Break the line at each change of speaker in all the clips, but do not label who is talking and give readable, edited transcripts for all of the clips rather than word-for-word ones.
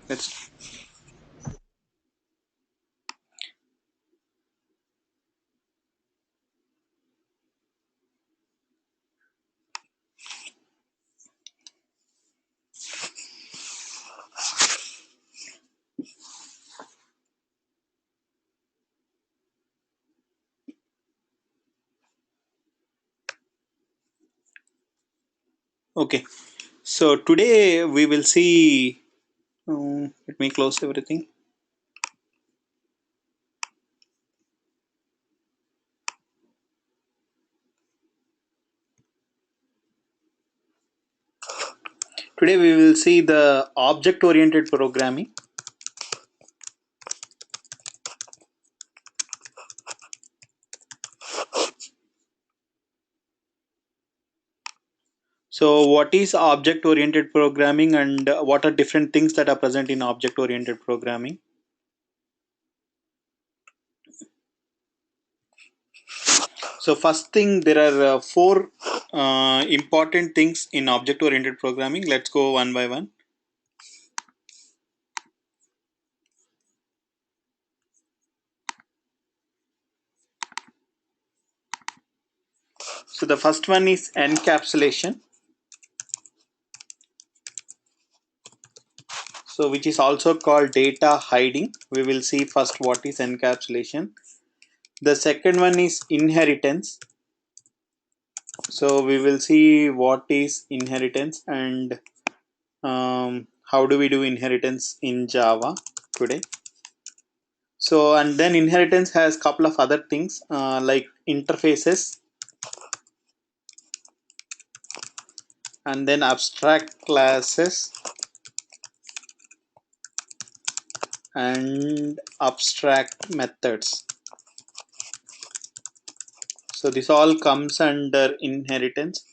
Let's okay. So today we will see. Let me close everything. Today we will see the object-oriented programming. So, what is object-oriented programming, and what are different things that are present in object-oriented programming? So, first thing, there are four important things in object-oriented programming. Let's go one by one. So, the first one is encapsulation. So, which is also called data hiding. We will see first what is encapsulation. The second one is inheritance. So, we will see what is inheritance and how do we do inheritance in Java today. So, and then inheritance has couple of other things like interfaces and then abstract classes and abstract methods. So this all comes under inheritance.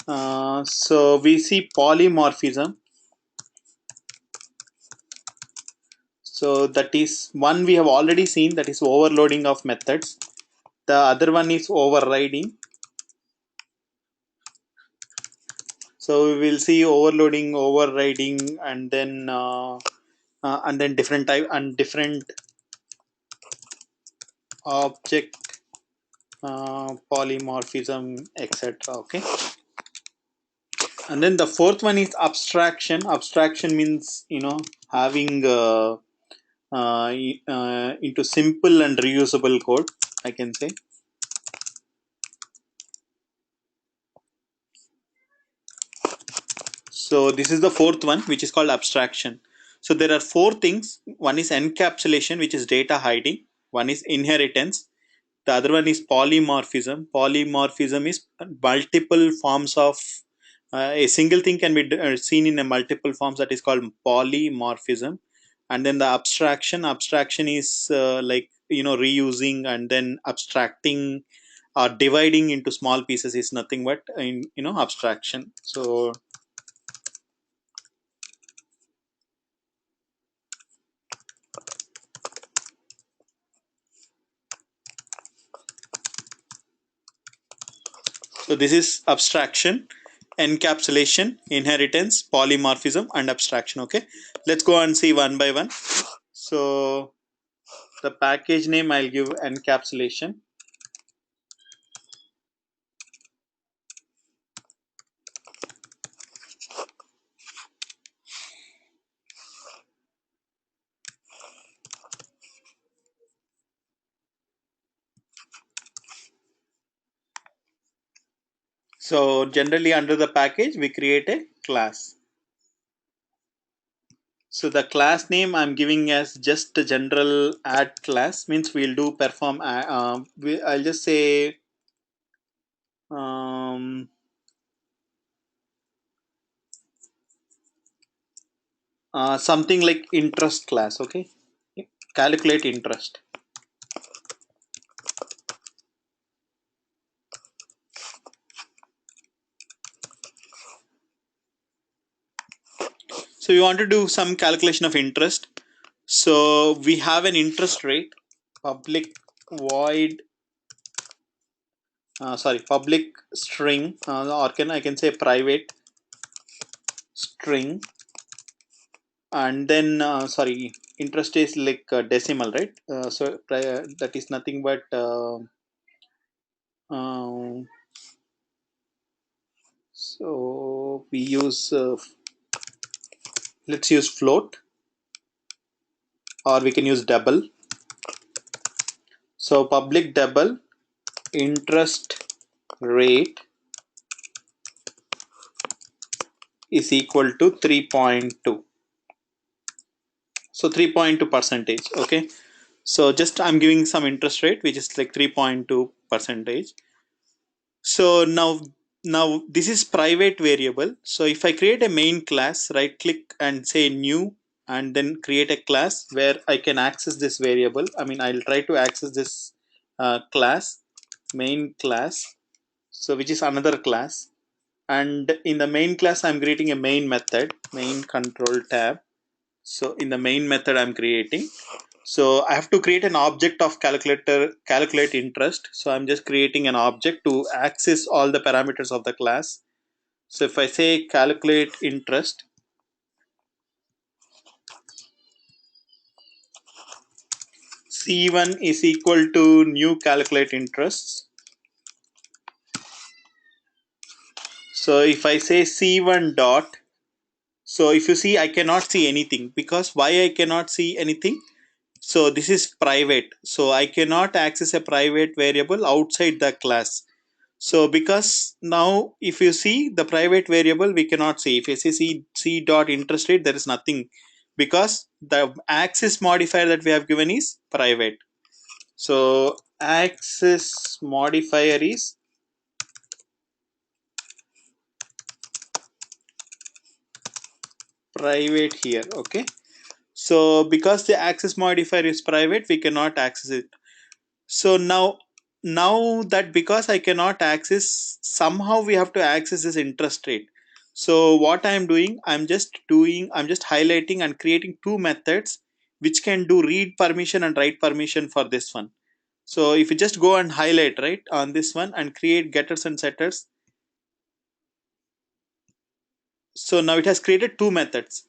So we see polymorphism. So that is one we have already seen, that is overloading of methods. The other one is overriding. So we will see overloading, overriding, and then different type and different object polymorphism, etc. Okay, and then the fourth one is abstraction. Abstraction means having into simple and reusable code, I can say. So this is the fourth one, which is called abstraction. So there are four things. One is encapsulation, which is data hiding. One is inheritance. The other one is polymorphism. Polymorphism is multiple forms of a single thing can be seen in a multiple forms, that is called polymorphism. And then the abstraction. Abstraction is like reusing and then abstracting or dividing into small pieces is nothing but abstraction. So this is abstraction, encapsulation, inheritance, polymorphism, and abstraction. Okay, let's go and see one by one. So the package name I'll give encapsulation. So generally under the package we create a class. So the class name I'm giving as just a general add class, means we'll do perform. I'll just say um, something like interest class. Okay, calculate interest. So we want to do some calculation of interest. So we have an interest rate, public void, sorry, public string, or I can say private string and then sorry, interest is like decimal, right? So that is nothing but um, so we use let's use float, or we can use double. So public double interest rate is equal to 3.2. So 3.2 percentage. Okay. So just I'm giving some interest rate which is like 3.2 percentage. So now this is private variable. So if I create a main class, right click and say new, and then create a class where I can access this variable. I mean, I'll try to access this class, main class. So which is another class, and in the main class I'm creating a main method, main control tab. So in the main method I'm creating, so I have to create an object of calculate interest. So I'm just creating an object to access all the parameters of the class. So if I say calculate interest, C1 is equal to new calculate interests. So if I say C1 dot, so if you see I cannot see anything, because why I cannot see anything? So this is private, so I cannot access a private variable outside the class. So because now if you see the private variable we cannot see. If you say c dot interest rate, there is nothing, because the access modifier that we have given is private. So access modifier is private here. Okay. So because the access modifier is private, we cannot access it. So now that because I cannot access, somehow we have to access this interest rate. So what I'm just highlighting and creating two methods which can do read permission and write permission for this one. So if you just go and highlight right on this one and create getters and setters, so now it has created two methods.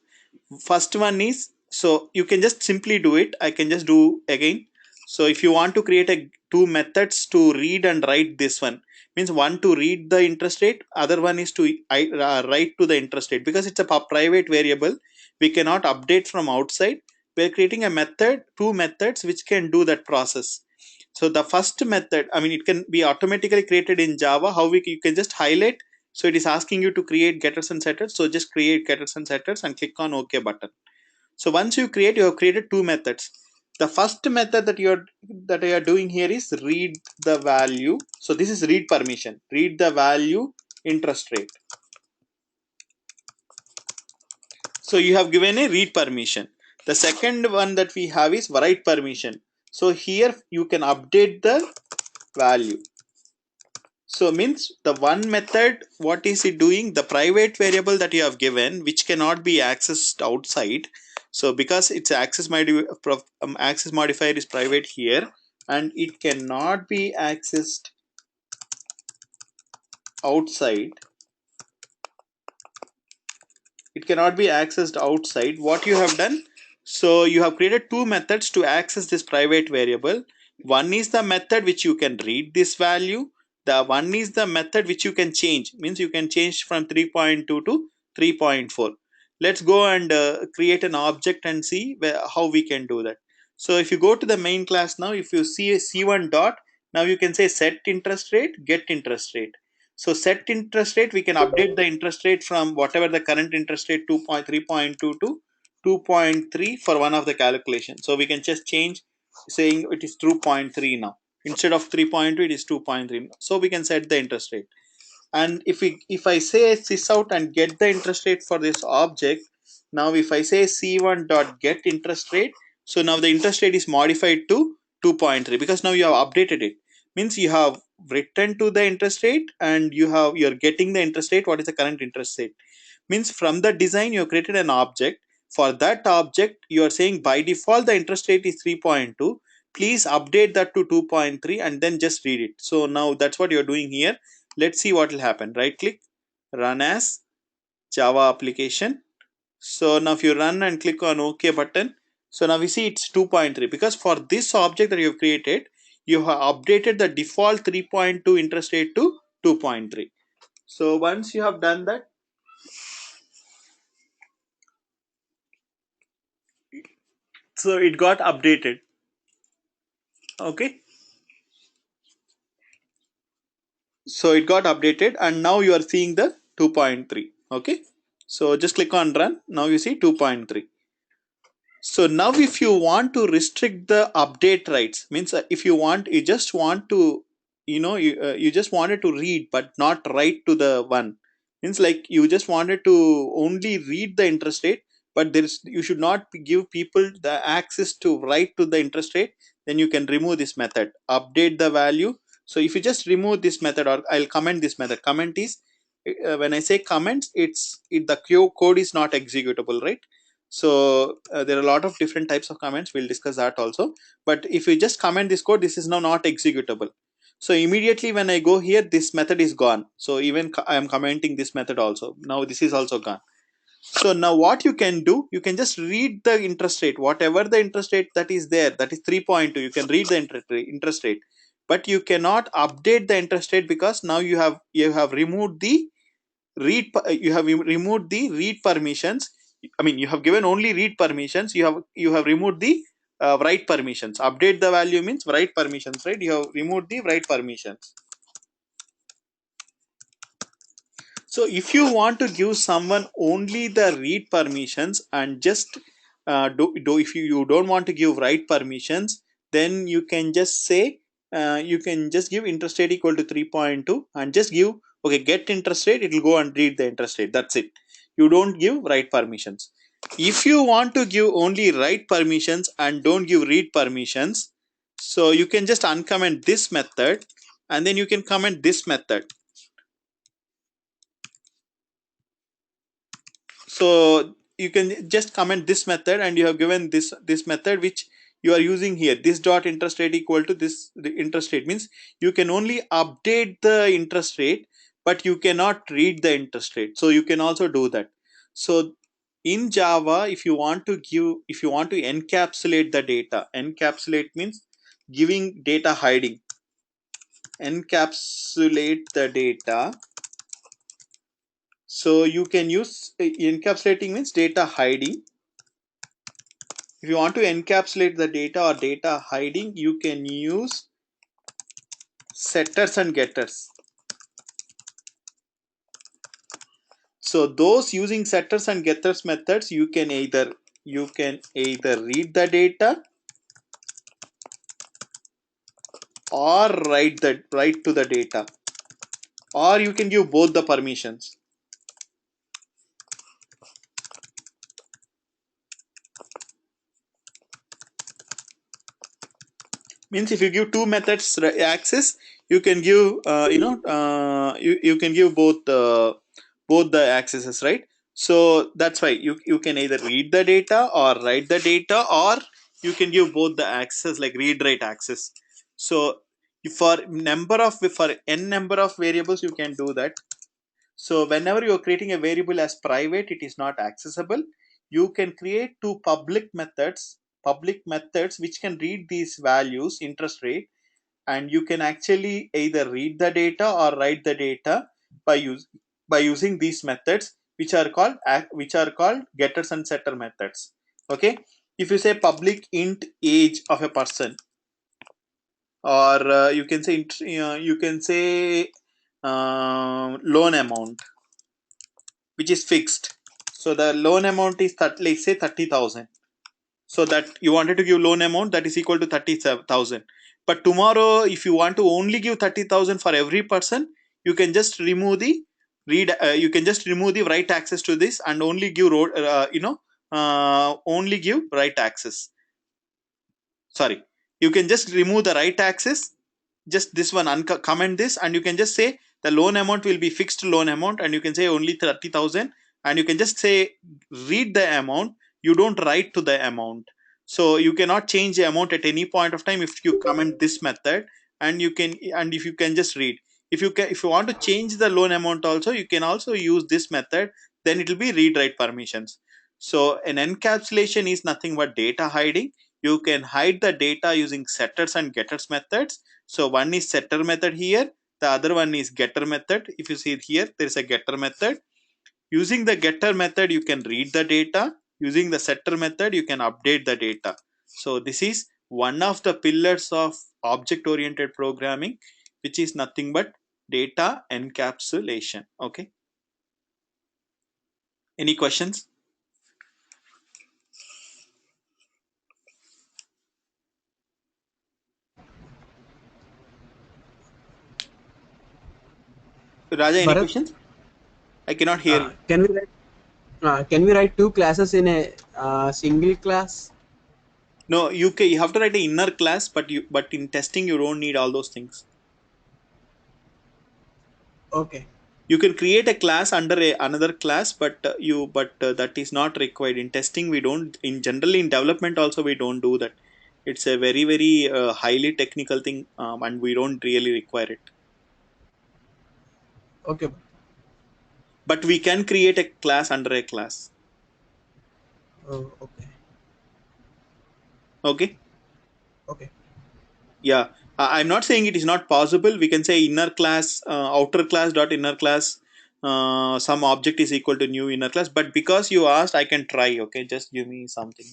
First one is, so you can just simply do it, I can just do again. So if you want to create a two methods to read and write, this one means one to read the interest rate, other one is to write to the interest rate. Because it's a private variable, we cannot update from outside. We're creating a method, two methods which can do that process. So the first method, I mean, it can be automatically created in Java. How you can just highlight. So it is asking you to create getters and setters. So just create getters and setters and click on OK button. So once you have created two methods. The first method that you are doing here is read the value. So this is read permission. Read the value interest rate. So you have given a read permission. The second one that we have is write permission. So here you can update the value. So means the one method, what is it doing? The private variable that you have given, which cannot be accessed outside. So because its access modifier is private here, and it cannot be accessed outside. It cannot be accessed outside. What you have done? So you have created two methods to access this private variable. One is the method which you can read this value. The one is the method which you can change. Means you can change from 3.2 to 3.4. Let's go and create an object and see how we can do that. So if you go to the main class now, if you see a C1 dot, now you can say set interest rate, get interest rate. So set interest rate, we can update the interest rate from whatever the current interest rate 2.3.2 to 2.3 for one of the calculations. So we can just change saying it is 2.3 now. Instead of 3.2, it is 2.3. So we can set the interest rate. And if I say sys out and get the interest rate for this object, now if I say c1 dot get interest rate, so now the interest rate is modified to 2.3 because now you have updated it. Means you have written to the interest rate and you're getting the interest rate, what is the current interest rate. Means from the design you have created an object. For that object you are saying by default the interest rate is 3.2, please update that to 2.3 and then just read it. So now that's what you're doing here. Let's see what will happen. Right click, run as Java application. So now if you run and click on OK button, so now we see it's 2.3 because for this object that you have created, you have updated the default 3.2 interest rate to 2.3. So once you have done that, so it got updated. Okay. So it got updated and now you are seeing the 2.3. Okay. So just click on run. Now you see 2.3. So now if you want to restrict the update rights, means if you want, you just want to, you just wanted to read but not write to the one. Means like you just wanted to only read the interest rate, but you should not give people the access to write to the interest rate. Then you can remove this method, update the value. So if you just remove this method, or I'll comment this method. Comment is when I say comments, the code is not executable, right? So there are a lot of different types of comments. We'll discuss that also. But if you just comment this code, this is now not executable. So immediately when I go here, this method is gone. So even I am commenting this method also. Now this is also gone. So now what you can do, you can just read the interest rate, whatever the interest rate that is there, that is 3.2. You can read the interest rate, but you cannot update the interest rate because now you have removed the you have removed the read permissions. I mean, you have given only read permissions. You have removed the write permissions. Update the value means write permissions, right? You have removed the write permissions. So if you want to give someone only the read permissions and just if you don't want to give write permissions, then you can just say you can just give interest rate equal to 3.2 and just give, okay, get interest rate, it will go and read the interest rate. That's it. You don't give write permissions. If you want to give only write permissions and don't give read permissions, so you can just uncomment this method and then you can comment this method. So you can just comment this method and you have given this method which you are using here, this dot interest rate equal to this. The interest rate means you can only update the interest rate but you cannot read the interest rate. So you can also do that. So in Java, if you want to encapsulate the data, encapsulate means giving data hiding. Encapsulate the data. So you can use encapsulating means data hiding. If you want to encapsulate the data or data hiding, you can use setters and getters. So those using setters and getters methods, you can either read the data or write to the data, or you can give both the permissions. Means if you give two methods access, you can give you can give both the accesses, right? So that's why you can either read the data or write the data, or you can give both the access, like read write access. So for n number of variables you can do that. So whenever you're creating a variable as private, it is not accessible. You can create two public methods which can read these values, interest rate, and you can actually either read the data or write the data by using these methods, which are called getters and setter methods. Okay, if you say public int age of a person, or you can say loan amount which is fixed. So the loan amount is let's say 30,000. So that you wanted to give loan amount that is equal to 30,000. But tomorrow, if you want to only give 30,000 for every person, you can just remove the you can just remove the right access to this and only give only give right access. Sorry, you can just remove the right access, just this one, comment this, and you can just say the loan amount will be fixed loan amount, and you can say only 30,000, and you can just say read the amount. You don't write to the amount. So you cannot change the amount at any point of time if you comment this method, and if you can just read. If you want to change the loan amount also, you can also use this method. Then it will be read write permissions. So an encapsulation is nothing but data hiding. You can hide the data using setters and getters methods. So one is setter method here, the other one is getter method. If you see it here, there is a getter method. Using the getter method, you can read the data. Using the setter method, you can update the data. So this is one of the pillars of object oriented programming, which is nothing but data encapsulation. Okay. Any questions? Raja, any
Bharat,
questions? I cannot hear you.
can we write two classes in a single class?
No, you have to write an inner class, but in testing you don't need all those things.
Okay.
You can create a class under another class, but that is not required in testing. We don't in generally in development also we don't do that. It's a very highly technical thing, and we don't really require it.
Okay.
But we can create a class under a class.
Oh, okay.
Okay.
Okay.
Yeah, I'm not saying it is not possible. We can say inner class, outer class dot inner class. Some object is equal to new inner class. But because you asked, I can try. Okay, just give me something.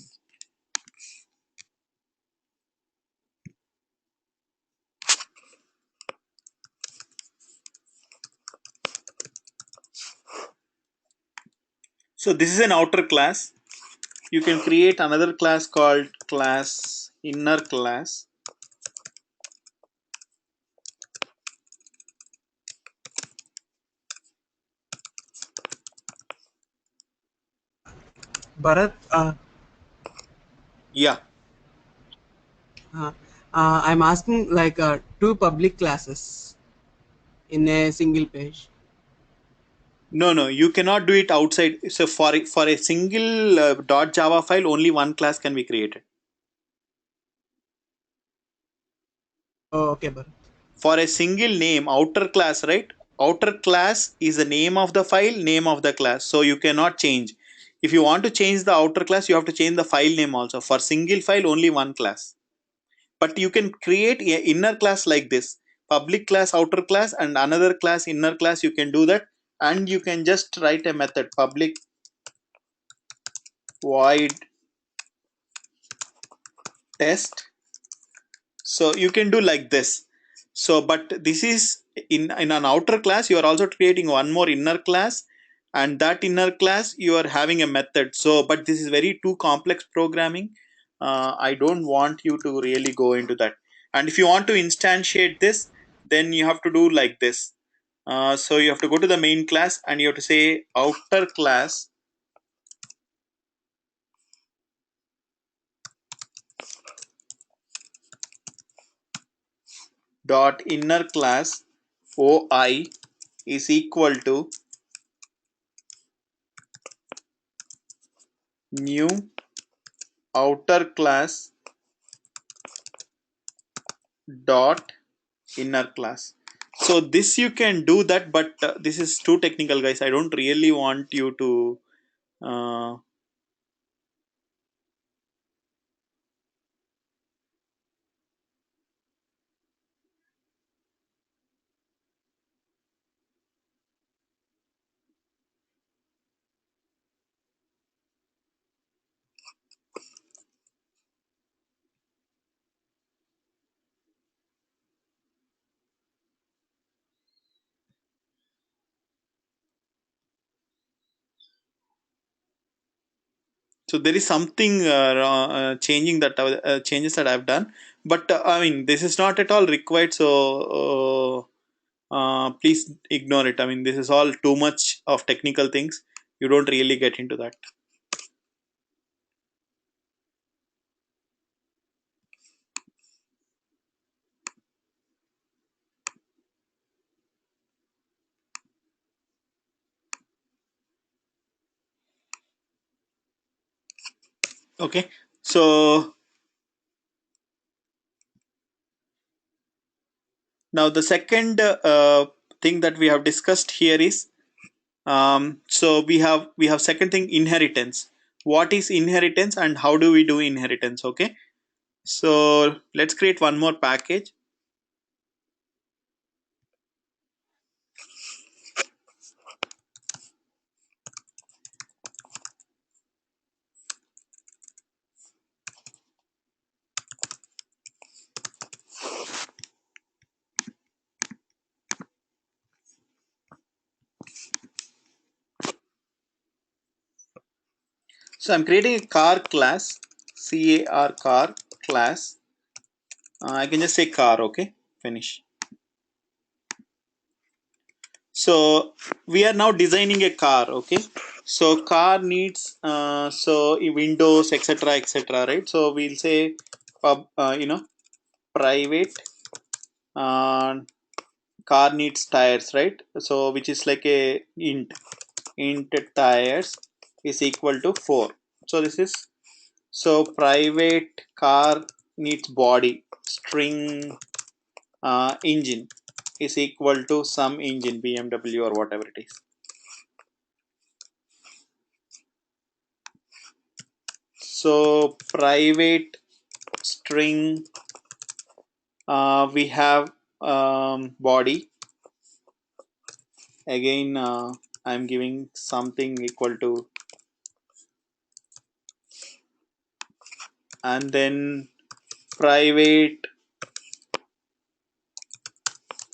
So this is an outer class. You can create another class called class inner class.
Bharat,
Yeah.
uh, I'm asking like two public classes in a single page.
No, you cannot do it outside. So for a single .java file, only one class can be created.
Oh, okay, Bharat.
For a single name, outer class, right? Outer class is the name of the file, name of the class, so you cannot change. If you want to change the outer class, you have to change the file name also. For single file, only one class. But you can create a inner class like this: public class, outer class, and another class, inner class. You can do that, and you can just write a method: public void test. So you can do like this. So but this is in an outer class, you are also creating one more inner class, and that inner class you are having a method. So but this is very too complex programming. I don't want you to really go into that. And if you want to instantiate this, then you have to do like this. So you have to go to the main class and you have to say outer class dot inner class oi is equal to new outer class dot inner class. So this you can do that, but this is too technical, guys. I don't really want you to uh, so there is something changing that changes that I've done, but I mean this is not at all required. So please ignore it. I mean this is all too much of technical things. You don't really get into that. Okay, so now the second thing that we have discussed here is so we have second thing, inheritance. what is inheritance and how do we do inheritance. Okay, so let's create one more package. So I'm creating a car class, car class. I can just say car. Okay, finish. So we are now designing a car. Okay, so car needs windows, etc., etc., right? So we'll say private uh, car needs tires, right? So which is like a int tires is equal to 4. So this is, so private car needs body string engine is equal to some engine BMW or whatever it is. So private string, we have body. Again, I'm giving something equal to, and then private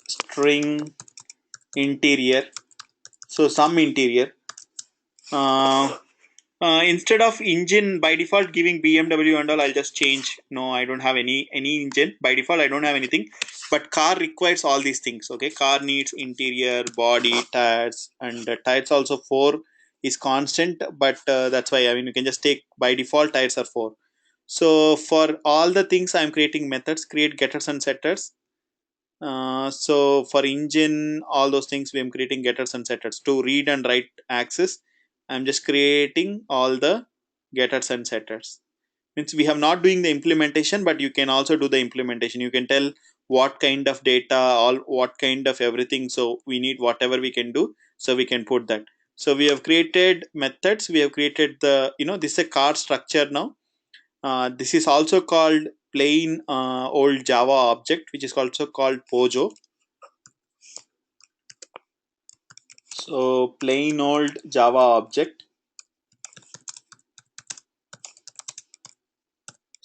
string interior. So some interior. Uh, instead of engine by default giving BMW and all, I'll just change. No, I don't have any engine by default. I don't have anything, but car requires all these things. Okay, car needs interior, body, tires, and tires also 4 is constant. But that's why, I mean, you can just take by default tires are 4. So for all the things, I'm creating methods, create getters and setters. So for engine, all those things, we are creating getters and setters. To read and write access, I'm just creating all the getters and setters. Means we have not doing the implementation, but you can also do the implementation. You can tell what kind of data, all what kind of everything. So we need whatever we can do. So we can put that. So we have created methods. We have created the, this is a car structure now. This is also called plain old Java object, which is also called Pojo. So plain old Java object.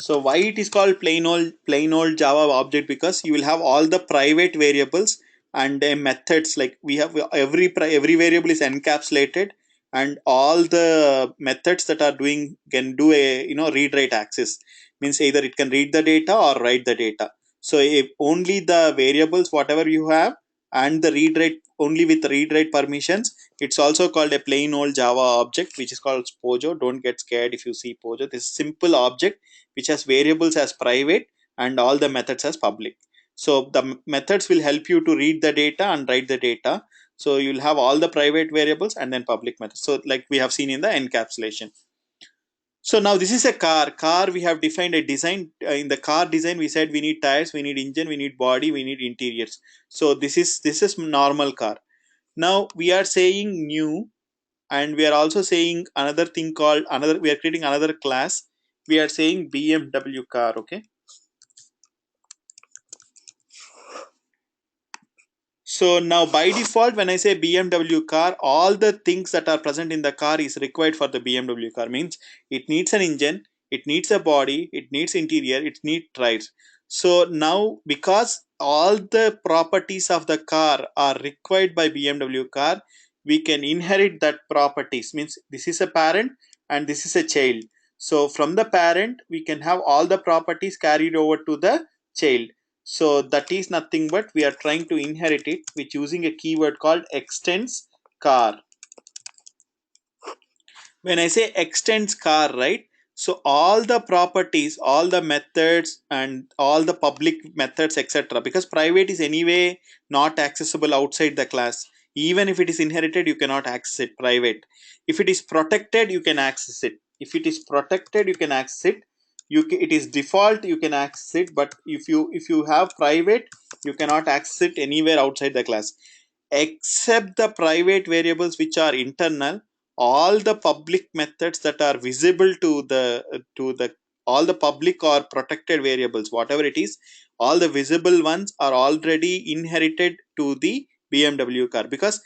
So why it is called plain old Java object? Because you will have all the private variables and methods. Like we have every variable is encapsulated, and all the methods that are doing can do a read write access. Means either it can read the data or write the data. So if only the variables whatever you have, and the read write only with read write permissions, it's also called a plain old Java object, which is called Pojo. Don't get scared if you see Pojo. This simple object which has variables as private and all the methods as public. So the methods will help you to read the data and write the data. So you'll have all the private variables and then public methods. So like we have seen in the encapsulation. So now this is a car. Car, we have defined a design. In the car design, we said we need tires, we need engine, we need body, we need interiors. So this is normal car. Now we are saying new, and we are also saying another thing called another. We are creating another class. We are saying BMW car. Okay. So now by default, when I say BMW car, all the things that are present in the car is required for the BMW car. Means it needs an engine, it needs a body, it needs interior, it needs tires. So now because all the properties of the car are required by BMW car, we can inherit that properties. Means this is a parent and this is a child. So from the parent, we can have all the properties carried over to the child. So that is nothing but we are trying to inherit it with using a keyword called extends car. When I say extends car, right? So all the properties, all the methods and all the public methods, etc. Because private is anyway not accessible outside the class. Even if it is inherited, you cannot access it private. If it is protected, you can access it. If it is protected, you can access it. It is default, you can access it, but if you have private, you cannot access it anywhere outside the class except the private variables which are internal. all the public methods that are visible to the all the public or protected variables, whatever it is, all the visible ones are already inherited to the BMW car, because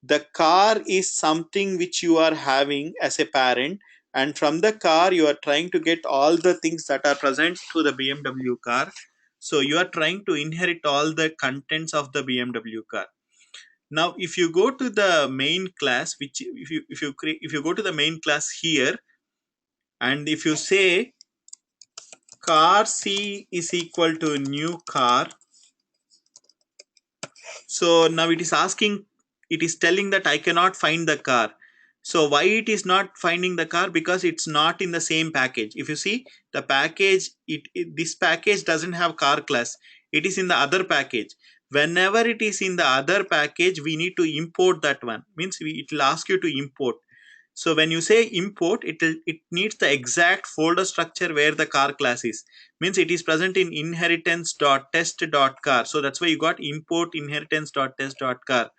the car is something which you are having as a parent, and from the car you are trying to get all the things that are present to the BMW car. So you are trying to inherit all the contents of the BMW car. Now if you go to the main class, which if you go to the main class here, and if you say car C is equal to new car, so now it is asking, it is telling that I cannot find the car. So why it is not finding the car? Because it's not in the same package. If you see the package, this package doesn't have car class. It is in the other package. Whenever it is in the other package, we need to import that one. Means it will ask you to import. So when you say import, it needs the exact folder structure where the car class is. Means it is present in inheritance.test.car. So that's why you got import inheritance.test.car.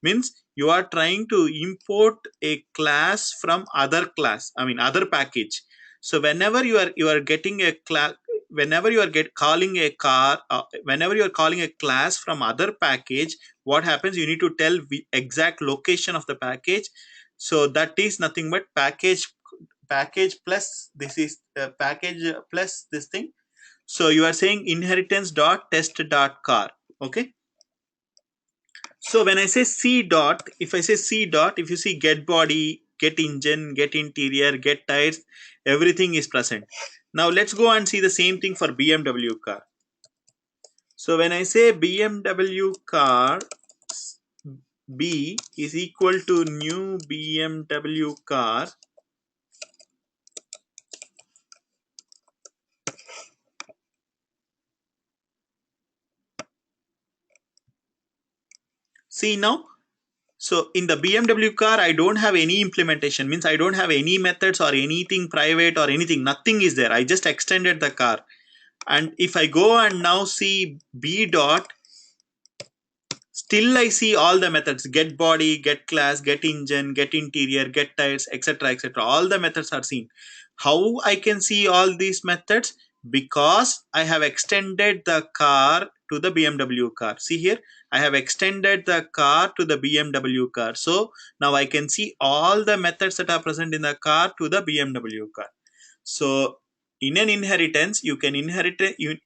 Means you are trying to import a class from other class, I mean other package. So whenever you are getting a class, whenever you are calling a car, whenever you are calling a class from other package, what happens, you need to tell the exact location of the package. So that is nothing but package plus this is package plus this thing. So you are saying inheritance.test.car. Okay. So when I say C dot, if I say C dot, if you see get body, get engine, get interior, get tires, everything is present. Now let's go and see the same thing for BMW car. So when I say BMW car B is equal to new BMW car, see now. So in the BMW car, I don't have any implementation, means I don't have any methods or anything private or anything, nothing is there. I just extended the car. And if I go and now see B dot, still I see all the methods: get body, get class, get engine, get interior, get tires, etc., etc. All the methods are seen. How I can see all these methods? Because I have extended the car to the BMW car. See here, I have extended the car to the BMW car. So now I can see all the methods that are present in the car to the BMW car. So in an inheritance, you can inherit you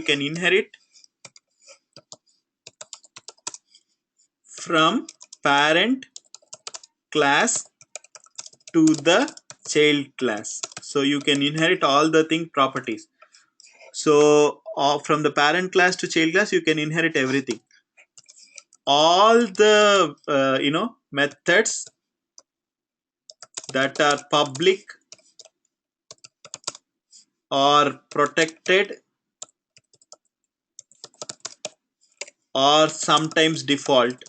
can inherit from parent class to the child class. So you can inherit all the thing properties. So from the parent class to child class, you can inherit everything. All the methods that are public or protected or sometimes default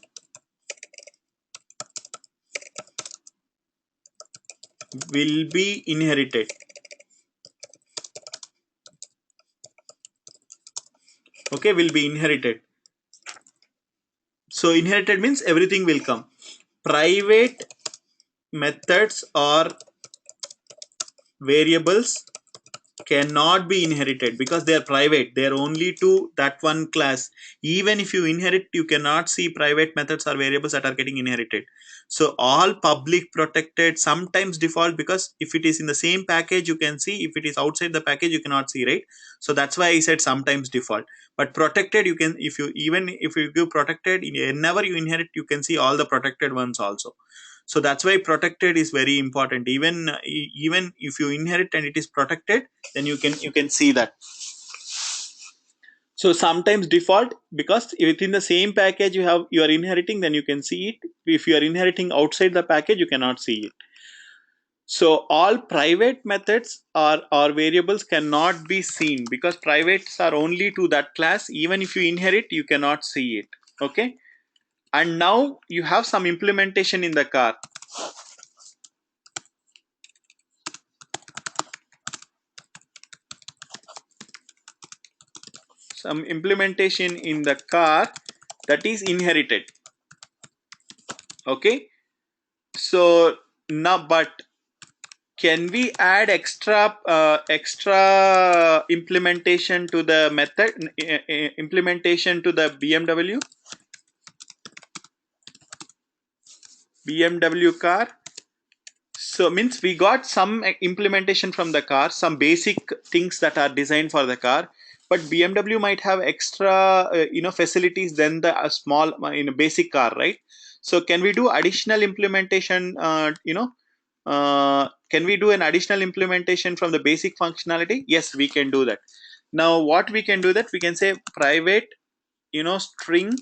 will be inherited. Okay, will be inherited. So inherited means everything will come. Private methods or variables cannot be inherited because they are private. They are only to that one class. Even if you inherit, you cannot see private methods or variables that are getting inherited. So all public protected, sometimes default, because if it is in the same package you can see, if it is outside the package you cannot see, right? So that's why I said sometimes default. But protected, you can, if you even if you give protected, whenever you inherit you can see all the protected ones also. So that's why protected is very important. Even if you inherit and it is protected, then you can see that. So sometimes default, because within the same package you are inheriting, then you can see it. If you are inheriting outside the package, you cannot see it. So all private methods or variables cannot be seen because privates are only to that class. Even if you inherit, you cannot see it. Okay. And now you have some implementation in the car. Some implementation in the car that is inherited. Okay. So now, but can we add extra implementation to the method implementation to the BMW car? So means we got some implementation from the car, some basic things that are designed for the car, but BMW might have extra facilities than the small basic car, right? So can we do additional implementation? Can we do an additional implementation from the basic functionality? Yes, we can do that. Now, what we can do that we can say private, string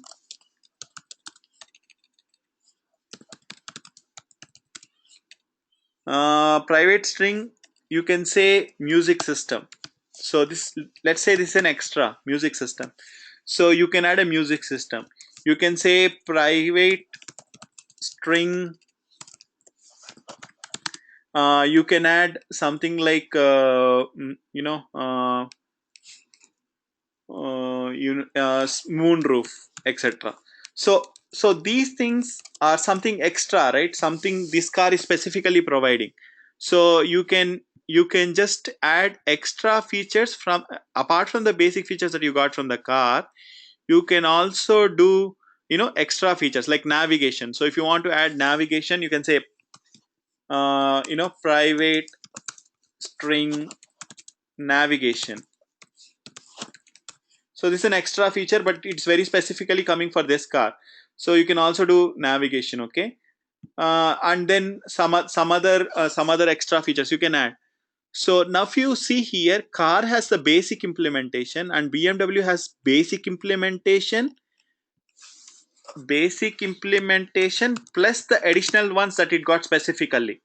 private string. You can say music system. So this, let's say this is an extra music system. So you can add a music system. You can say private string. You can add something like moonroof, etc. So these things are something extra, right? Something this car is specifically providing. So you can just add extra features from apart from the basic features that you got from the car. You can also do extra features like navigation. So if you want to add navigation, you can say private string navigation. So this is an extra feature, but it's very specifically coming for this car. So you can also do navigation, okay? And then some other extra features you can add. So now if you see here, car has the basic implementation and BMW has basic implementation plus the additional ones that it got specifically.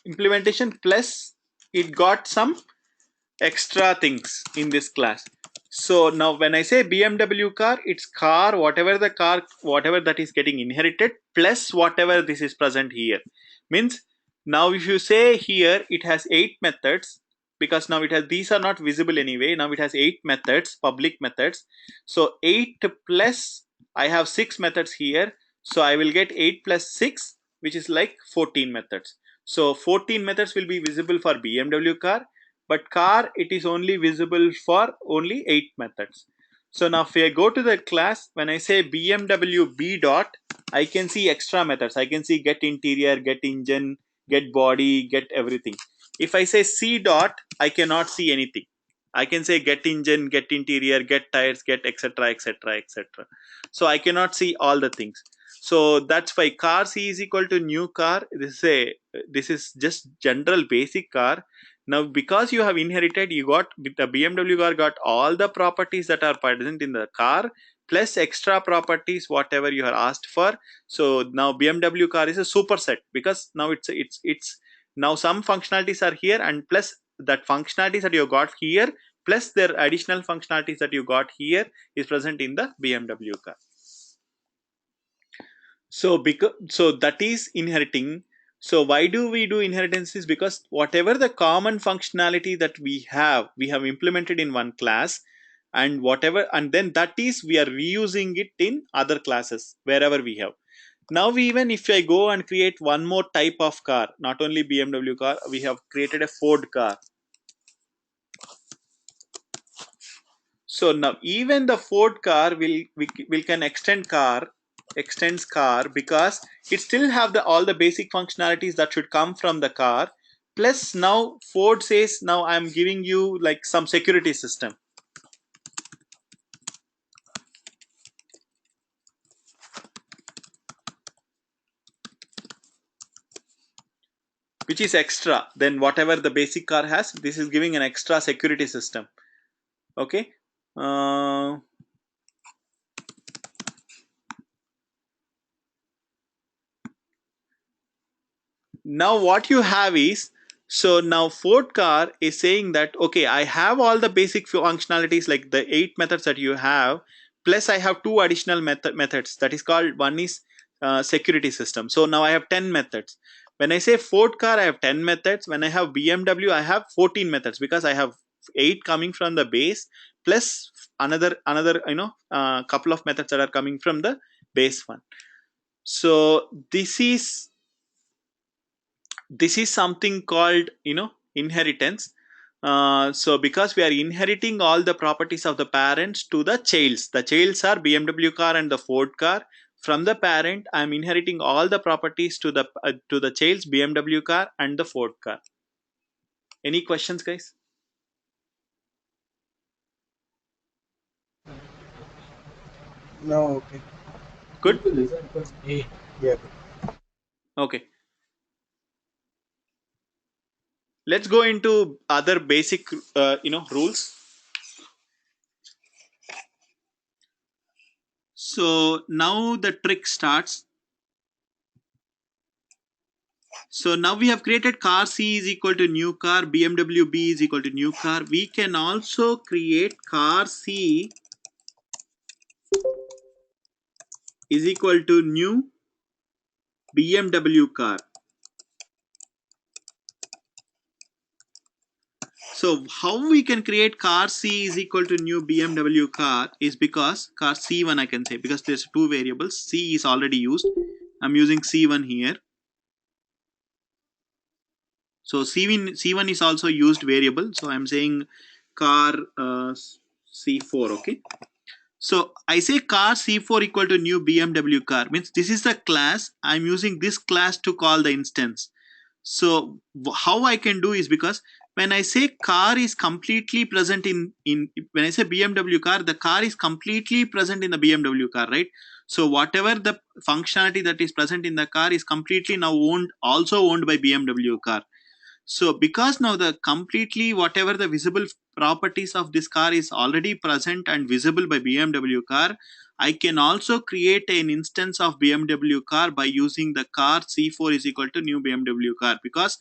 Implementation plus it got some extra things in this class. So now when I say BMW car, it's car, whatever that is getting inherited plus whatever this is present here. Means now if you say here it has 8 methods, because now it has, these are not visible anyway. Now it has 8 methods, public methods. So 8 plus I have 6 methods here. So I will get 8 plus 6, which is like 14 methods. So 14 methods will be visible for BMW car, but car it is only visible for only 8 methods. So now if I go to the class, when I say BMW B dot, I can see extra methods. I can see get interior, get engine, get body, get everything. If I say C dot, I cannot see anything. I can say get engine, get interior, get tires, get etc etc etc. So I cannot see all the things. So that's why car C is equal to new car. This is just general basic car. Now because you have inherited, you got the BMW car got all the properties that are present in the car plus extra properties whatever you are asked for. So now BMW car is a superset because now it's now some functionalities are here, and plus that functionalities that you got here plus their additional functionalities that you got here is present in the BMW car. So that is inheriting. So why do we do inheritance? Is because whatever the common functionality that we have implemented in one class, and then that is we are reusing it in other classes wherever we have. Now even if I go and create one more type of car, not only BMW car, we have created a Ford car. So now even the Ford car will can extends car because it still have all the basic functionalities that should come from the car. Plus now Ford says now I'm giving you like some security system. Which is extra than whatever the basic car has. This is giving an extra security system. Okay. Now what you have is, so now Ford car is saying that okay, I have all the basic functionalities like the 8 methods that you have, plus I have 2 additional methods that is called, one is security system. So now I have 10 methods. When I say Ford car, I have 10 methods. When I have BMW, I have 14 methods because I have 8 coming from the base plus another couple of methods that are coming from the base one. So this is something called, inheritance. So because we are inheriting all the properties of the parents to the childs. The childs are BMW car and the Ford car. From the parent, I am inheriting all the properties to the childs, BMW car and the Ford car. Any questions, guys?
No, okay.
Good.
Yeah.
Okay. Let's go into other basic, rules. So now the trick starts. So now we have created car C is equal to new car, BMW B is equal to new car. We can also create car C is equal to new BMW car. So how we can create car C is equal to new BMW car is because car C1 I can say, because there's two variables. C is already used. I'm using C1 here. So C1 is also used variable. So I'm saying car C4. Okay. So I say car C4 equal to new BMW car, means this is the class. I'm using this class to call the instance. So how I can do is, because when I say car is completely present in when I say BMW car, the car is completely present in the BMW car, right? So whatever the functionality that is present in the car is completely now also owned by BMW car. So because now the completely whatever the visible properties of this car is already present and visible by BMW car, I can also create an instance of BMW car by using the car C4 is equal to new BMW car, because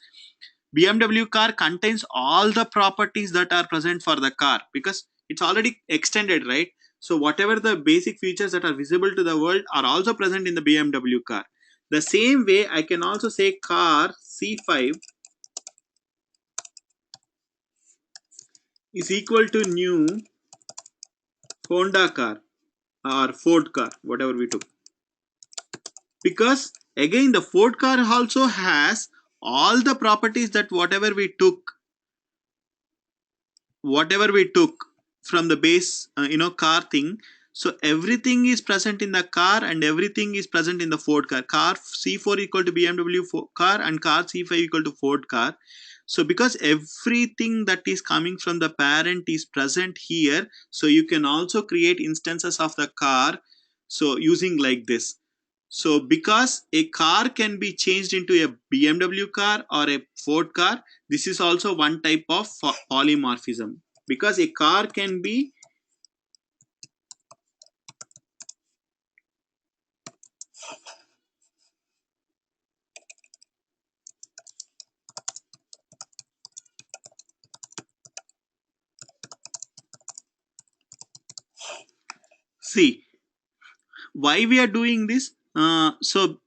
BMW car contains all the properties that are present for the car because it's already extended, right? So whatever the basic features that are visible to the world are also present in the BMW car. The same way I can also say car C5 is equal to new Honda car or Ford car, whatever we took. Because again, the Ford car also has all the properties that whatever we took from the base, car thing. So everything is present in the car and everything is present in the Ford car. Car C4 equal to BMW car and car C5 equal to Ford car. So because everything that is coming from the parent is present here, so you can also create instances of the car. So using like this. So because a car can be changed into a BMW car or a Ford car, this is also one type of polymorphism, because a car can be see why we are doing this. So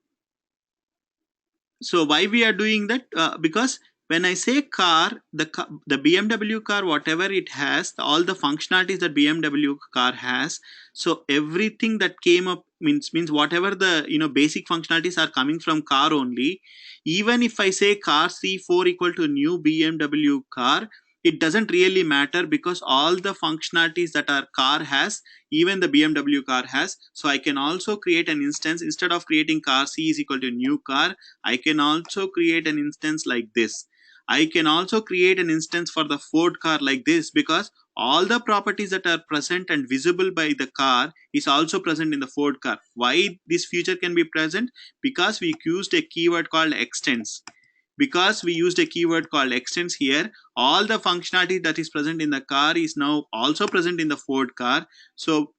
why we are doing that, because when I say car, the BMW car, whatever it has, all the functionalities that BMW car has, so everything that came up means whatever the basic functionalities are coming from car only. Even if I say car C4 equal to new BMW car, it doesn't really matter, because all the functionalities that our car has, even the BMW car has. So I can also create an instance. Instead of creating car C is equal to new car, I can also create an instance like this. I can also create an instance for the Ford car like this, because all the properties that are present and visible by the car is also present in the Ford car. Why this feature can be present? Because we used a keyword called extends. Because we used a keyword called extends here, all the functionality that is present in the car is now also present in the Ford car. So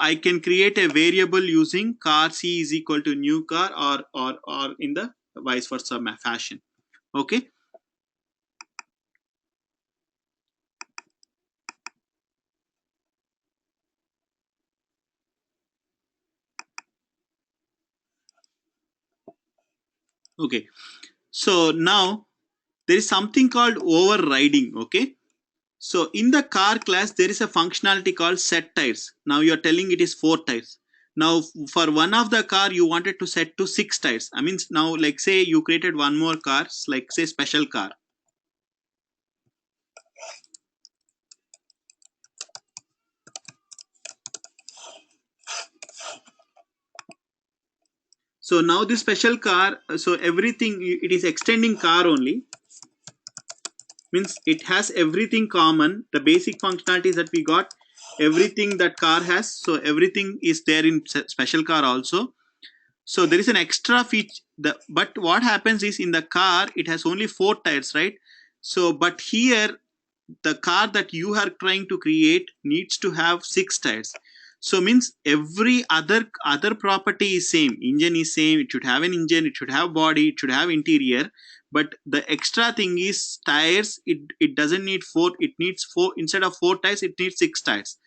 I can create a variable using car C is equal to new car, or in the vice versa fashion. Okay. Okay. So now there is something called overriding. Okay. So in the car class, there is a functionality called set tires. Now you are telling it is 4 tires. Now for one of the car you wanted to set to 6 tires. I mean, now like say you created one more car, like say special car. So now this special car, so everything, it is extending car only, means it has everything common, the basic functionalities that we got, everything that car has, so everything is there in special car also. So there is an extra feature, but what happens is in the car it has only 4 tires, right? So but here the car that you are trying to create needs to have 6 tires. So means every other property is same, engine is same, it should have an engine, it should have body, it should have interior, but the extra thing is tires. It doesn't need 4, it needs 4. Instead of 4 tires it needs 6 tires.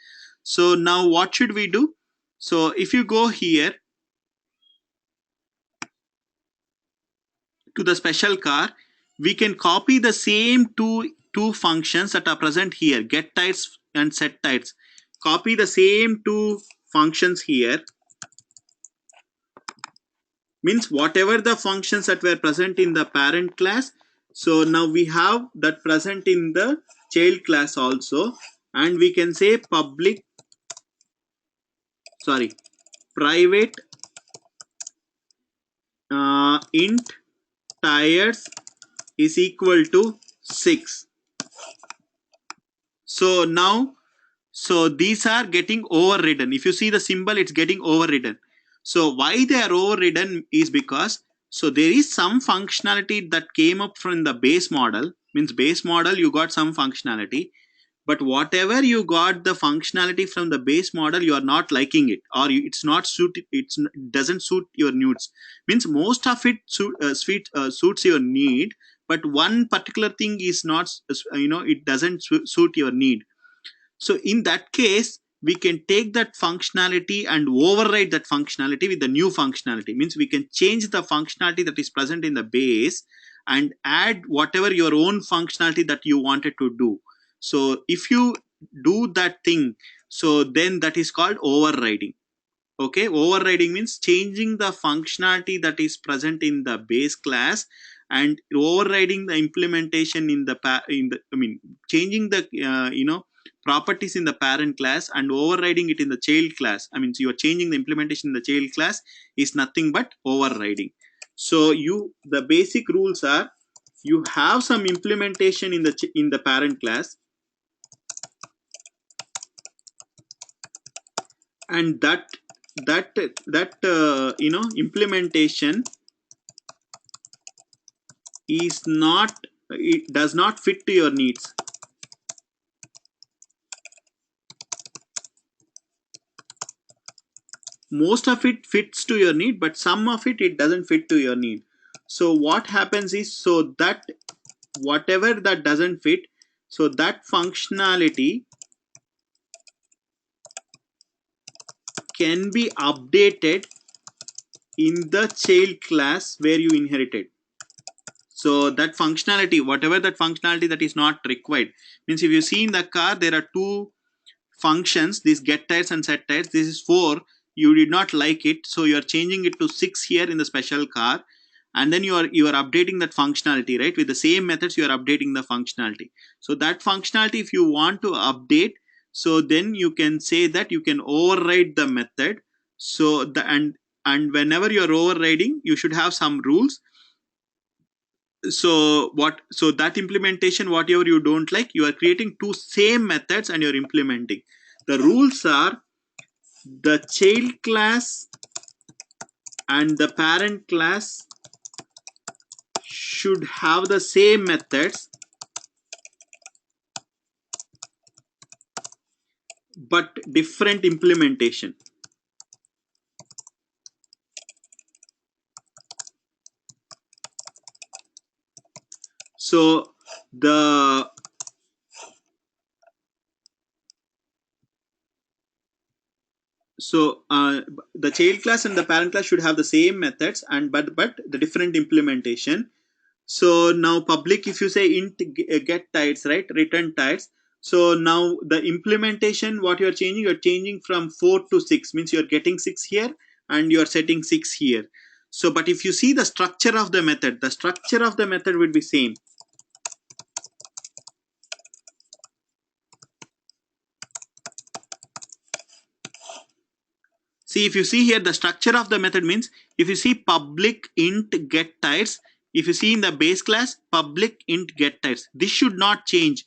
So now what should we do? So if you go here to the special car, we can copy the same two functions that are present here, get tires and set tires. Copy the same two functions here, means whatever the functions that were present in the parent class, so now we have that present in the child class also, and we can say private int tires is equal to 6. So now, so these are getting overridden. If you see the symbol, it's getting overridden. So why they are overridden is because, so there is some functionality that came up from the base model, means base model you got some functionality, but whatever you got the functionality from the base model, you are not liking it, or it's not suit, it doesn't suit your needs. Means most of it suits your need, but one particular thing is not, it doesn't suit your need. So in that case, we can take that functionality and override that functionality with the new functionality. Means we can change the functionality that is present in the base and add whatever your own functionality that you wanted to do. So if you do that thing, so then that is called overriding. Okay, overriding means changing the functionality that is present in the base class and overriding the implementation in the changing the properties in the parent class and overriding it in the child class. I mean, so you are changing the implementation in the child class is nothing but overriding. So the basic rules are, you have some implementation in the parent class, and that implementation is not, it does not fit to your needs. Most of it fits to your need, but some of it doesn't fit to your need. So what happens is, so that whatever that doesn't fit, so that functionality can be updated in the child class where you inherited. So that functionality, whatever that functionality that is not required, means if you see in the car there are two functions, these get tires and set tires, this is 4, you did not like it, so you are changing it to 6 here in the special car, and then you are updating that functionality, right? With the same methods you are updating the functionality. So that functionality, if you want to update, so then you can say that you can override the method. So and whenever you are overriding, you should have some rules. So that implementation, whatever you don't like, you are creating two same methods and you're implementing. The rules are, the child class and the parent class should have the same methods, but different implementation. So the the child class and the parent class should have the same methods, and but the different implementation. So now public, if you say int get tires, right, return tires, So now the implementation, what you're changing from 4 to 6, means you're getting 6 here and you're setting 6 here. So but if you see the structure of the method, the structure of the method would be same. See, if you see here, the structure of the method means, if you see public int get tires, if you see in the base class, public int get tires, this should not change.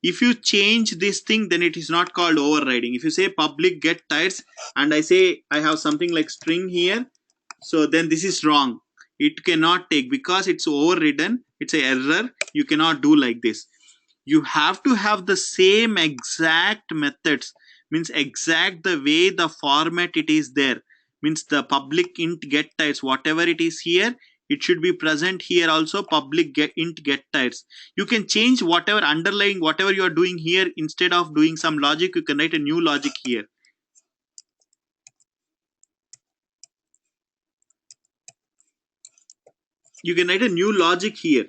If you change this thing, then it is not called overriding. If you say public get tires and I say I have something like string here, so then this is wrong. It cannot take, because it's overridden, it's an error. You cannot do like this. You have to have the same exact methods, means exact the way the format it is there, means the public int get types, whatever it is here, it should be present here also, public get int get types. You can change whatever underlying, whatever you are doing here, instead of doing some logic, you can write a new logic here. You can write a new logic here.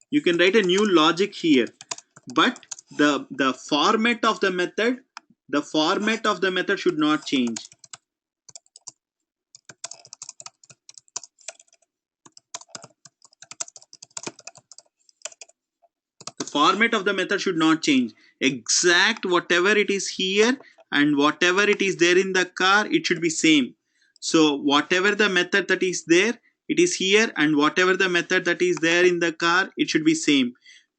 You can write a new logic here, but the format of the method, the format of the method should not change. The format of the method should not change. Exact whatever it is here and whatever it is there in the car, it should be same. So whatever the method that is there, it is here, and whatever the method that is there in the car, it should be same.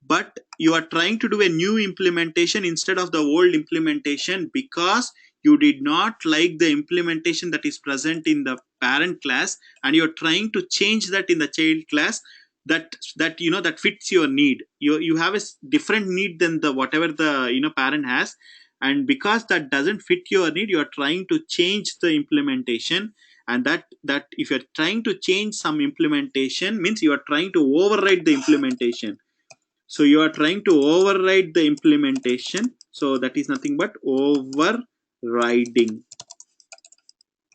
But you are trying to do a new implementation instead of the old implementation, because you did not like the implementation that is present in the parent class, and you're trying to change that in the child class, that that fits your need. You have a different need than the whatever the parent has, and because that doesn't fit your need, you are trying to change the implementation. And that if you're trying to change some implementation, means you are trying to override the implementation. So you are trying to override the implementation, so that is nothing but overriding.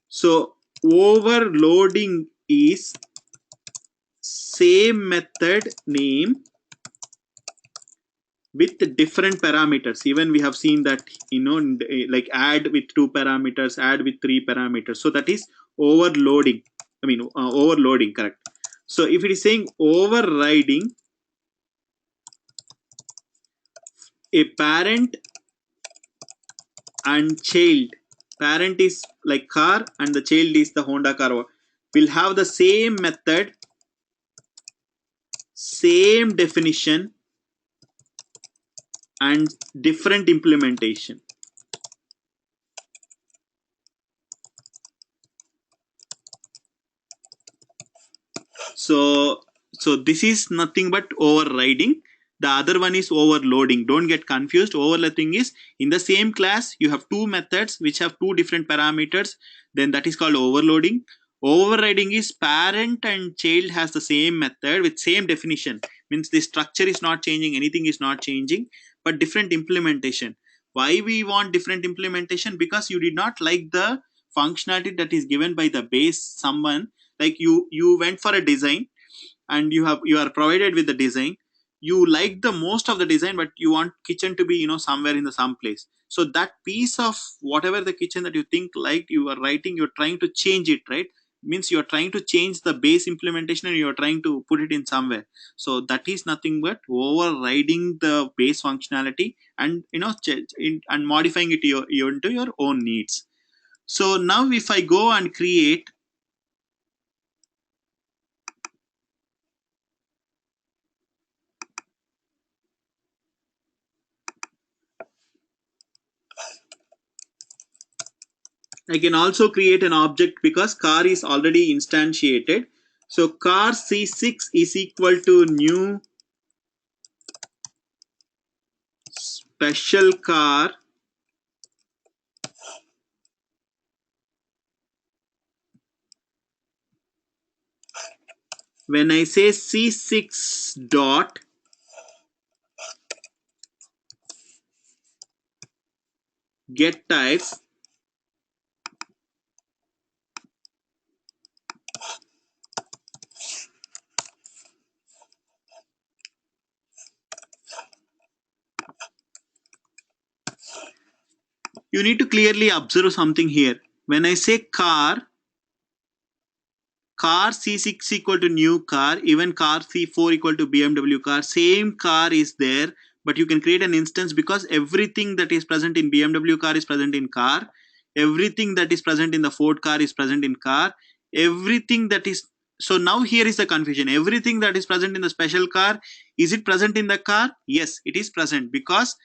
So overloading is same method name with different parameters. Even we have seen that, like add with 2 parameters, add with 3 parameters. So that is overloading. I mean, overloading, correct. So if it is saying overriding, a parent and child, parent is like car and the child is the Honda car, will have the same method, same definition, and different implementation. So this is nothing but overriding. The other one is overloading. Don't get confused. Overloading is in the same class you have two methods which have two different parameters, then that is called overloading. Overriding is parent and child has the same method with same definition, means the structure is not changing, anything is not changing, but different implementation. Why we want different implementation? Because you did not like the functionality that is given by the base someone. Like you went for a design and you are provided with the design, you like the most of the design, but you want kitchen to be somewhere in the some place. So that piece of whatever the kitchen that you think like you are writing, you're trying to change it, right? Means you're trying to change the base implementation and you're trying to put it in somewhere. So that is nothing but overriding the base functionality and and modifying it into your own needs. So now if I go and create, I can also create an object because car is already instantiated. So car C6 is equal to new special car when I say C6 dot get types, you need to clearly observe something here. When I say car C6 equal to new car, even car C4 equal to BMW car, same car is there, but you can create an instance because everything that is present in BMW car is present in car, everything that is present in the Ford car is present in car, everything that is, so now here is the confusion. Everything that is present in the special car, is it present in the car? Yes, it is present, because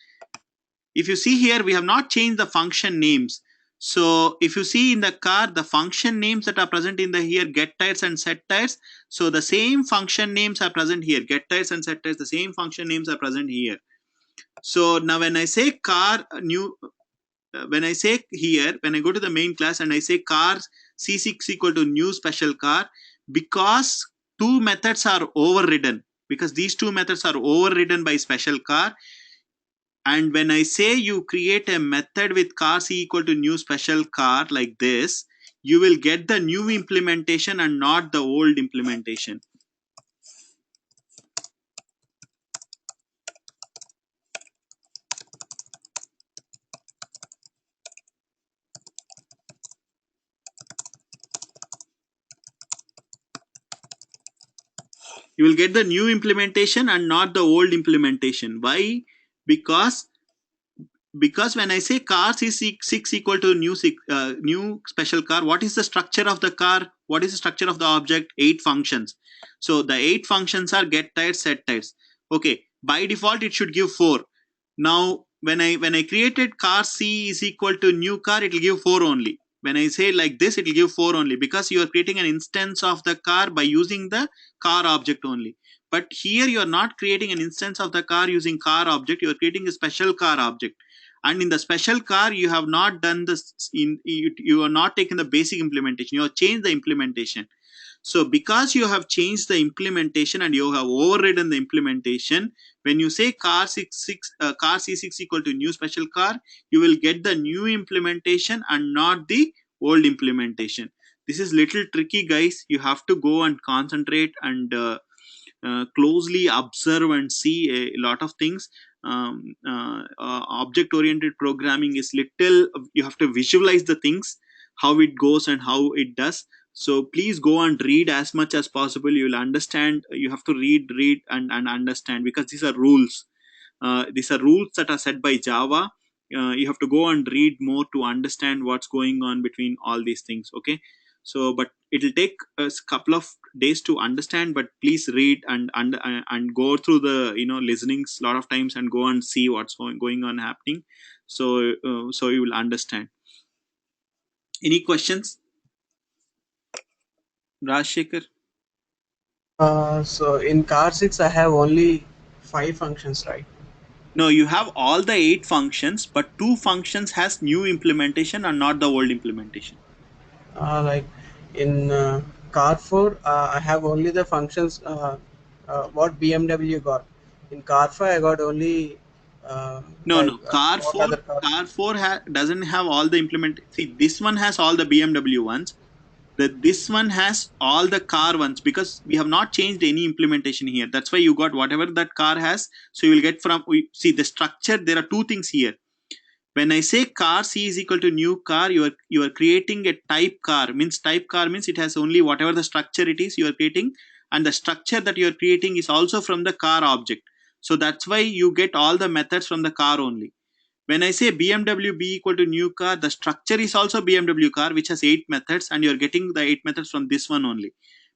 if you see here, we have not changed the function names. So if you see in the car, the function names that are present in the here, get tires and set tires, so the same function names are present here. Get tires and set tires, the same function names are present here. So now when I say car new, when I say here, when I go to the main class and I say car C6 equal to new special car, because two methods are overridden, because these two methods are overridden by special car. And when I say you create a method with car C equal to new special car like this, you will get the new implementation and not the old implementation. You will get the new implementation and not the old implementation. Why? Because when I say car C6 equal to new special car, what is the structure of the car? What is the structure of the object? 8 functions. So the 8 functions are get tires, set tires. Okay, by default it should give 4. Now when I created car C is equal to new car, it will give 4 only. When I say like this, it will give 4 only, because you are creating an instance of the car by using the car object only. But here you are not creating an instance of the car using car object, you are creating a special car object. And in the special car, you have not done this, you are not taken the basic implementation, you have changed the implementation. So because you have changed the implementation and you have overridden the implementation, when you say car C6 equal to new special car, you will get the new implementation and not the old implementation. This is little tricky, guys. You have to go and concentrate and closely observe and see a lot of things. Object oriented programming is little, you have to visualize the things, how it goes and how it does. So please go and read as much as possible. You will understand. You have to read and understand, because these are rules. These are rules that are set by Java. You have to go and read more to understand what's going on between all these things. Okay, so but it will take a couple of days to understand. But please read and go through the listenings a lot of times and go and see what's going on happening. So so you will understand. Any questions, Rajshekhar?
So in car 6, I have only 5 functions, right?
No, you have all the 8 functions, but 2 functions has new implementation and not the old implementation.
Like in car 4, I have only the functions what BMW got. In car 5, I got only
No, car
what
4,
other car.
doesn't have all the implement. See, this one has all the BMW ones. This one has all the car ones, because we have not changed any implementation here. That's why you got whatever that car has. So you will get from, see the structure. There are 2 things here. When I say car C is equal to new car, you are creating a type car. Type car means it has only whatever the structure it is you are creating, and the structure that you are creating is also from the car object. So that's why you get all the methods from the car only. When I say BMW B equal to new car, the structure is also BMW car, which has 8 methods, and you are getting the 8 methods from this one only.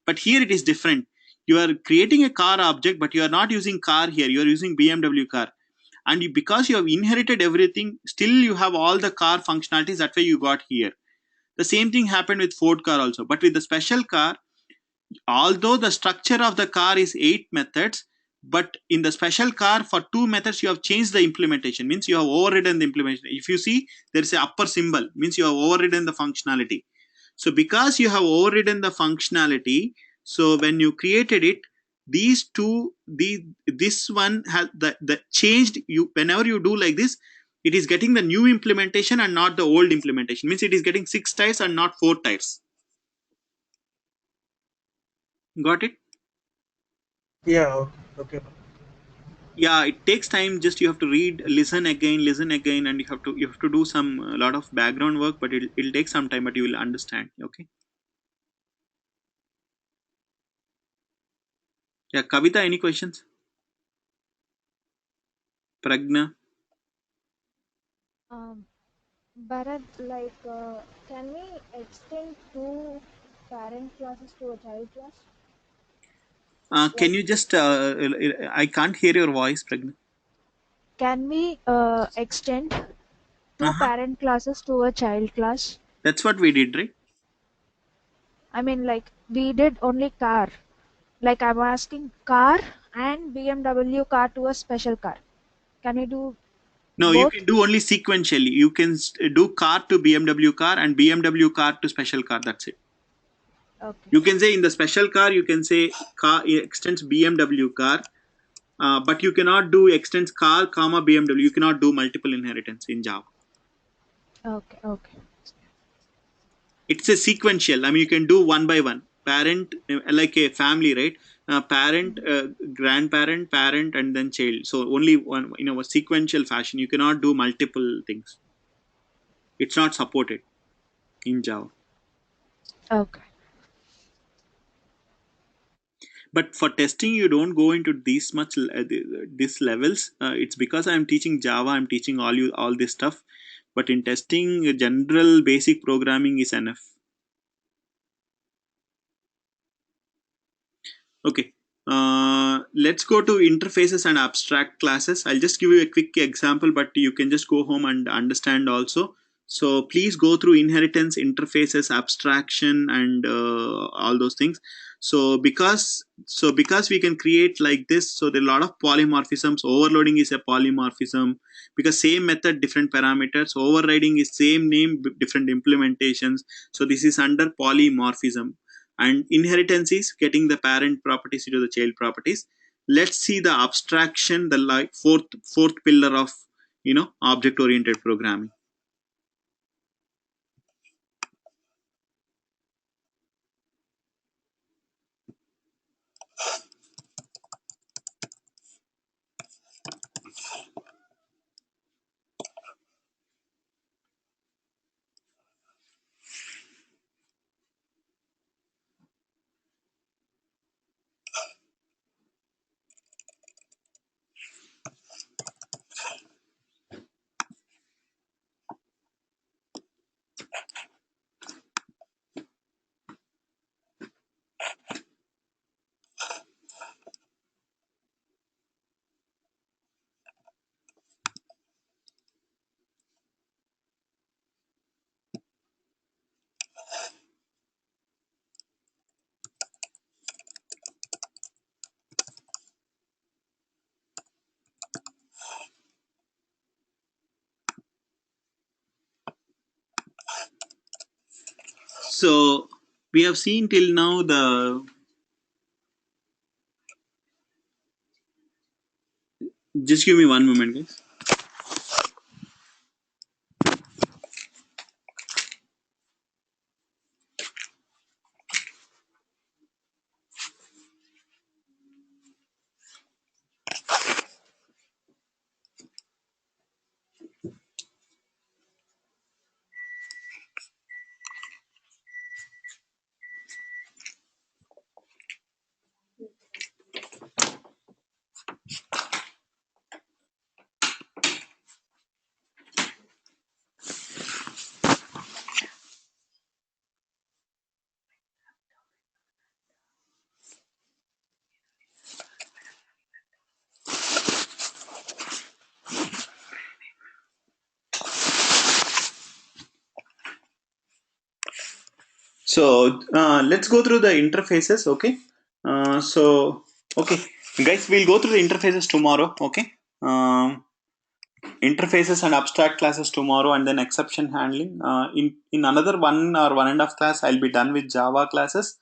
But here it is different. You are creating a car object, but you are not using car here. You are using BMW car. And because you have inherited everything, still you have all the car functionalities. That's why you got here. The same thing happened with Ford car also. But with the special car, although the structure of the car is 8 methods, but in the special car, for 2 methods you have changed the implementation, means you have overridden the implementation. If you see, there is a upper symbol, means you have overridden the functionality. So because you have overridden the functionality, so when you created it, these two, this one has the changed. You, whenever you do like this, it is getting the new implementation and not the old implementation, means it is getting 6 tires and not 4 tires. Got it?
Yeah, okay.
Yeah, it takes time. Just you have to read, listen again, and you have to do some a lot of background work, but it'll take some time, but you will understand. Okay. Yeah, Kavita, any questions? Pragna.
Um, Bharat, can we extend two parent classes to a child class? Like,
Can you just I can't hear your voice, Pragna.
can we extend two
Uh-huh.
parent classes to a child class?
That's what we did, right?
I mean, like, we did only car. Like, I'm asking car and BMW car to a special car. Can we do
No, you
both?
can do only sequentially. You can do car to BMW car and BMW car to special car. That's it.
Okay.
You can say in the special car, you can say car extends BMW car, but you cannot do extends car, comma BMW. You cannot do multiple inheritance in Java.
Okay. Okay.
It's a sequential. I mean, you can do one by one. Parent, like a family, right? Parent, grandparent, parent, and then child. So only one, a sequential fashion. You cannot do multiple things. It's not supported in Java.
Okay.
But for testing, you don't go into these much these levels. It's because I'm teaching Java. I'm teaching all this stuff. But in testing, general basic programming is enough. Okay. Let's go to interfaces and abstract classes. I'll just give you a quick example, but you can just go home and understand also. So please go through inheritance, interfaces, abstraction, and all those things. So because we can create like this, so there are a lot of polymorphisms. Overloading is a polymorphism because same method, different parameters. Overriding is same name, different implementations. So this is under polymorphism, and inheritance is getting the parent properties into the child properties. Let's see the abstraction, the like fourth pillar of object oriented programming. So we have seen till now the, just give me one moment, guys. So let's go through the interfaces. Okay. So okay, guys, we'll go through the interfaces tomorrow. Okay. Interfaces and abstract classes tomorrow, and then exception handling. In another 1 or 1.5 class, I'll be done with Java classes,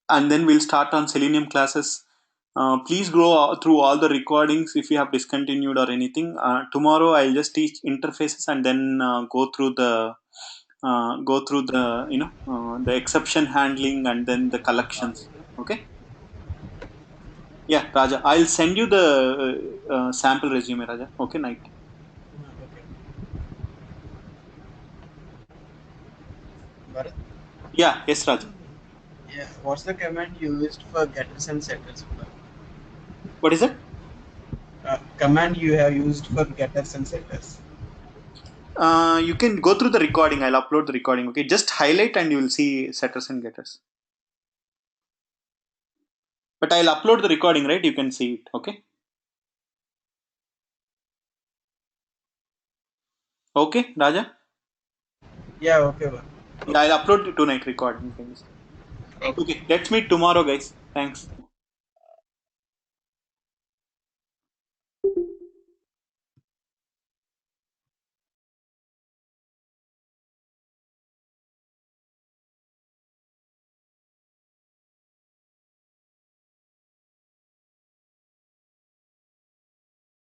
and then we'll start on Selenium classes. Please go through all the recordings if you have discontinued or anything. Tomorrow I'll just teach interfaces and then go through the the exception handling and then the collections. Okay. Yeah, Raja. I'll send you the sample resume, Raja. Okay, night.
Okay. Bharat?
Yeah, yes, Raja.
Yeah. What's the command you used for getters and setters?
What is it?
Command you have used for getters and setters.
You can go through the recording. I'll upload the recording. Okay, just highlight and you will see setters and getters. But I'll upload the recording, right? You can see it. Okay. Okay, Raja.
Yeah. Okay. Bharat.
Yeah, I'll upload the tonight recording. You can just.
Okay.
Okay, let's meet tomorrow, guys. Thanks.